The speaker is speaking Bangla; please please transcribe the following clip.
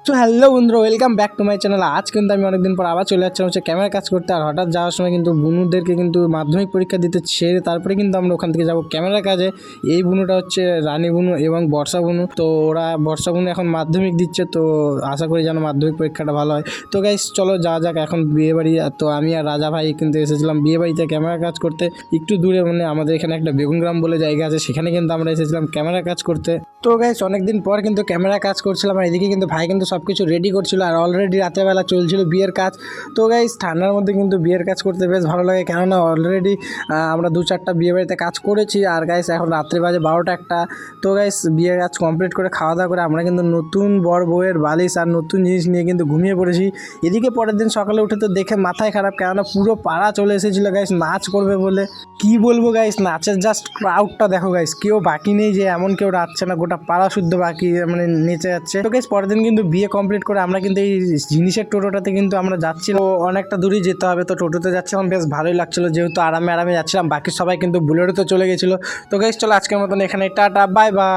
তো হ্যালো বন্ধুরা, welcome back to my channel. আজ কিন্তু আমি অনেকদিন পর আবার চলে যাচ্ছিলাম হচ্ছে ক্যামেরা কাজ করতে। আর হঠাৎ যাওয়ার সময় কিন্তু বুনুদেরকে কিন্তু মাধ্যমিক পরীক্ষা দিতে ছেড়ে তারপরে কিন্তু আমরা ওখান থেকে যাবো ক্যামেরা কাজে। এই বুনুটা হচ্ছে রানী বুনু এবং বর্ষা বুনু। তো ওরা বর্ষা বুনু এখন মাধ্যমিক দিচ্ছে, তো আশা করি যেন মাধ্যমিক পরীক্ষাটা ভালো হয়। তো গাইস চলো যাওয়া যাক এখন বিয়ে বাড়ি। তো আমি আর রাজা ভাই কিন্তু এসেছিলাম বিয়ে বাড়িতে ক্যামেরা কাজ করতে। একটু দূরে মানে আমাদের এখানে একটা বেগুনগ্রাম বলে জায়গা আছে, সেখানে কিন্তু আমরা এসেছিলাম ক্যামেরা কাজ করতে। তো গাইস অনেকদিন পর কিন্তু ক্যামেরা কাজ করছিলাম, আর এদিকে কিন্তু ভাই কিন্তু সব কিছু রেডি করছিল। আর অলরেডি রাতেরবেলা চলছিল বিয়ের কাজ। তো গাইস ঠান্ডার মধ্যে কিন্তু বিয়ের কাজ করতে বেশ ভালো লাগে, কেননা অলরেডি আমরা 2-4টা বিয়ে বাড়িতে কাজ করেছি। আর গাইস এখন রাত্রে বাজে 12টা একটা। তো গাইস বিয়ের কাজ কমপ্লিট করে খাওয়া দাওয়া করে আমরা কিন্তু নতুন বর বউয়ের বালিশ আর নতুন জিনিস নিয়ে কিন্তু ঘুমিয়ে পড়েছি। এদিকে পরের দিন সকালে উঠে তো দেখে মাথায় খারাপ, কেননা পুরো পাড়া চলে এসেছিলো গাইস নাচ করবে বলে। কি বলবো গাইস, নাচের জাস্ট ক্রাউডটা দেখো গাইস, কেউ বাকি নেই যে এমন কেউ নাচছে না, গোটা পাড়া শুদ্ধ বাকি মানে নেচে যাচ্ছে। তো গাইস পরের দিন কিন্তু বিয়ে কমপ্লিট করে আমরা কিন্তু এই জিনিসের টোটোটাতে কিন্তু আমরা যাচ্ছিলাম। অনেকটা দূরই যেতে হবে, তো টোটোতে যাচ্ছিলাম, বেশ ভালোই লাগছিল যেহেতু আরামে আরামে যাচ্ছিলাম। বাকি সবাই কিন্তু বুলেরোতে চলে গেছিলো। তো গাইস চলো আজকের মতন এখানে টাটা, বাই বাই।